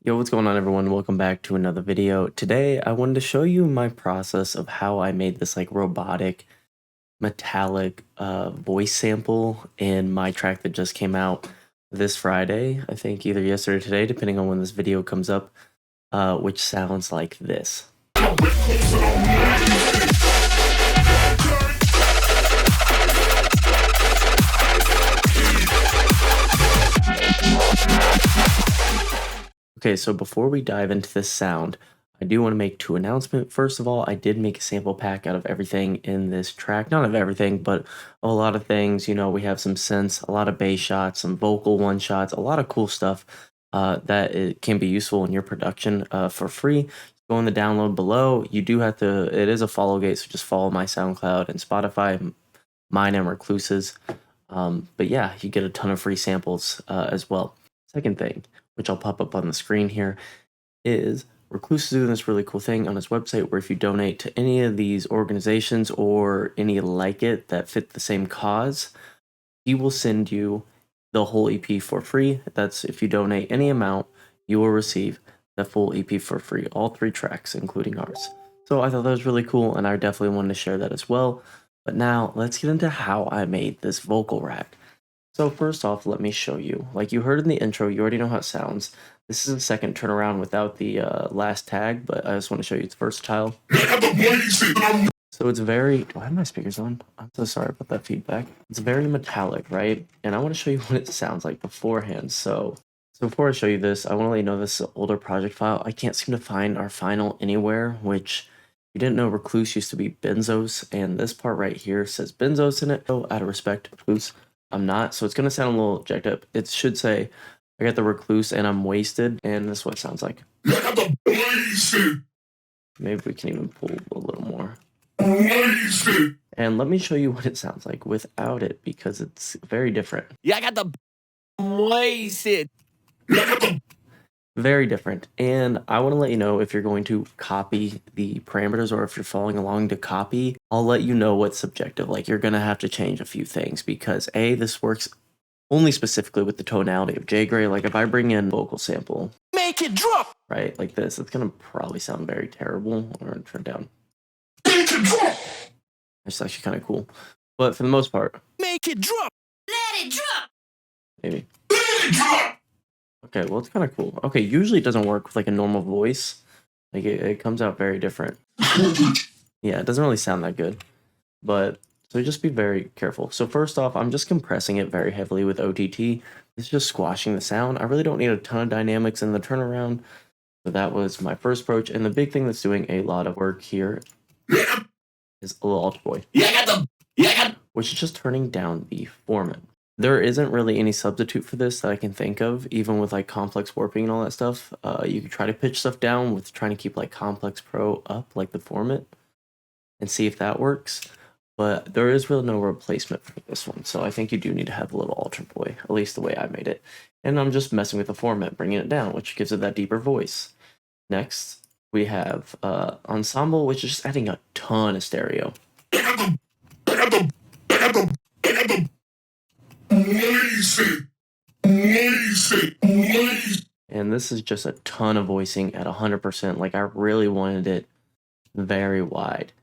Yo, what's going on everyone? Welcome back to another video. Today I wanted to show you my process of how I made this like robotic metallic voice sample in my track that just came out this Friday. I think either yesterday or today, depending on when this video comes up, which sounds like this. Okay, so before we dive into this sound, I do want to make two announcements. First of all, I did make a sample pack out of everything in this track. Not of everything, but a lot of things. You know, we have some synths, a lot of bass shots, some vocal one shots, a lot of cool stuff that it can be useful in your production for free. Go in the download below. You do have to, it is a follow gate, so just follow my SoundCloud and Spotify, mine and Recluse's. But yeah, you get a ton of free samples as well. Second thing, which I'll pop up on the screen here, is Recluse is doing this really cool thing on his website where if you donate to any of these organizations or any like it that fit the same cause, he will send you the whole EP for free. That's if you donate any amount, you will receive the full EP for free, all 3 tracks, including ours. So I thought that was really cool, and I definitely wanted to share that as well. But now let's get into how I made this vocal rack. So first off, let me show you. Like you heard in the intro, you already know how it sounds. This is a second turnaround without the last tag, but I just want to show you it's versatile. So it's very, do I have my speakers on? I'm so sorry about that feedback. It's very metallic, right? And I want to show you what it sounds like beforehand. So before I show you this, I want to let you know this is an older project file. I can't seem to find our final anywhere, which you didn't know Recluse used to be Benzos, and this part right here says Benzos in it. So out of respect, Recluse, I'm not, so it's going to sound a little jacked up. It should say, I got the Recluse and I'm wasted, and this is what it sounds like. Maybe we can even pull a little more. And let me show you what it sounds like without it, because it's very different. Yeah, I got the Wheysted. Very different. And I want to let you know if you're going to copy the parameters or if you're following along to copy, I'll let you know what's subjective. Like you're going to have to change a few things because this works only specifically with the tonality of J Gray. Like if I bring in vocal sample, Make it drop. right, like this, it's going to probably sound very terrible. I'm going to turn it down. Make it drop. It's actually kind of cool. But for the most part, Make it drop. Let it drop. maybe. Let it drop. Okay, well, it's kind of cool. Okay, usually it doesn't work with like a normal voice. Like it comes out very different. Yeah, it doesn't really sound that good. But so just be very careful. So first off, I'm just compressing it very heavily with OTT. It's just squashing the sound. I really don't need a ton of dynamics in the turnaround. So that was my first approach. And the big thing that's doing a lot of work here is a little altar boy, which is just turning down the formant. There isn't really any substitute for this that I can think of, even with like complex warping and all that stuff. You could try to pitch stuff down with trying to keep like complex pro up, like the formant, and see if that works. But there is really no replacement for this one, so I think you do need to have a little altar boy, at least the way I made it. And I'm just messing with the format, bringing it down, which gives it that deeper voice. Next, we have ensemble, which is just adding a ton of stereo. And this is just a ton of voicing at 100%. Like I really wanted it very wide.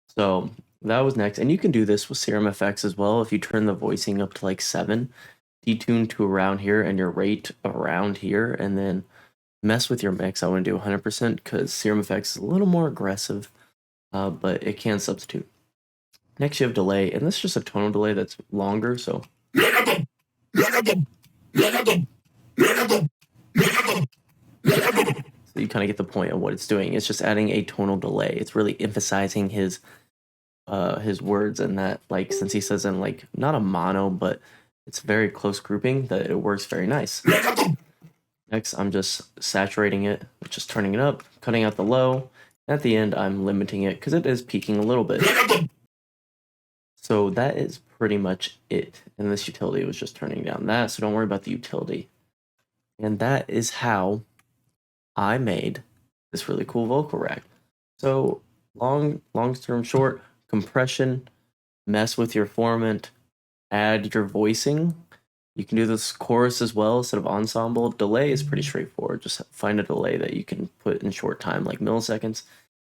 So that was next. And you can do this with Serum FX as well. If you turn the voicing up to like 7, detune to around here and your rate around here, and then mess with your mix. I want to do 100% because Serum FX is a little more aggressive, but it can substitute. Next, you have delay, and this is just a tonal delay that's longer, so. So you kind of get the point of what it's doing. It's just adding a tonal delay. It's really emphasizing his words, and that, like, since he says in like not a mono, but it's very close grouping, that it works very nice. Next, I'm just saturating it, just turning it up, cutting out the low. At the end, I'm limiting it because it is peaking a little bit. So that is pretty much it. And this utility was just turning down that, so don't worry about the utility. And that is how I made this really cool vocal rack. So long term short, compression, mess with your formant, add your voicing, You can do this chorus as well instead of ensemble. Delay is pretty straightforward. Just find a delay that you can put in short time, like milliseconds.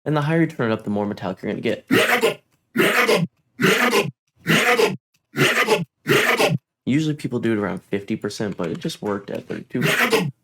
And the higher you turn it up, the more metallic you're going to get. Usually people do it around 50%, but it just worked at 32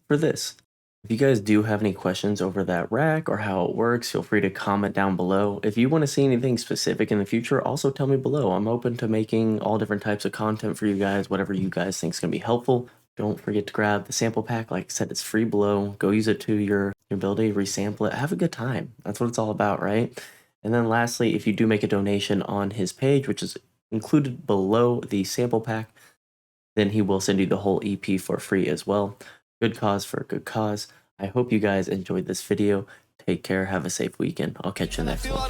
for this. If you guys do have any questions over that rack or how it works, feel free to comment down below. If you want to see anything specific in the future, also tell me below. I'm open to making all different types of content for you guys, whatever you guys think is going to be helpful. Don't forget to grab the sample pack. Like I said, it's free below. Go use it to your ability, resample it, have a good time. That's what it's all about, right? And then lastly, if you do make a donation on his page, which is included below the sample pack, then he will send you the whole EP for free as well. Good cause for a good cause. I hope you guys enjoyed this video. Take care. Have a safe weekend. I'll catch you next one.